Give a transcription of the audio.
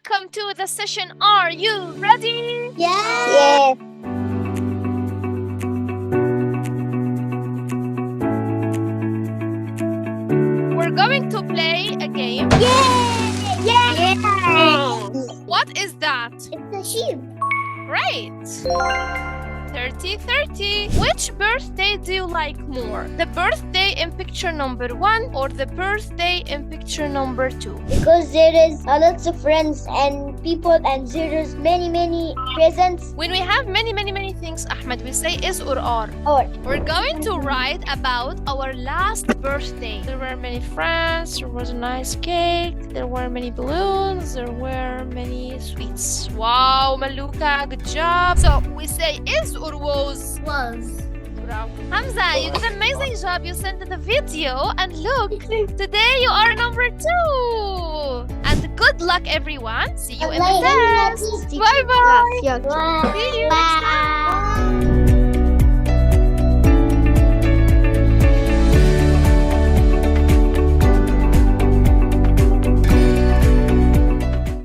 welcome to the session. Are you ready? Yeah. We're going to play a game. Yeah. What is that? It's a sheep. Right. 30-30. Which birthday do you like more? The birthday in picture number 1 or the birthday in picture number 2? Because there is a lots of friends and people and there is many presents. When we have many things, Ahmed, we say is or are. Or We're going to write about our last birthday. There were many friends, there was a nice cake, there were many balloons, there were many sweets. Wow, Maluka, good job. So we say is or was? Bravo. Hamza, you did an amazing job. You sent the video and look, today you are number 2. And good luck everyone. See you in the test. Bye bye.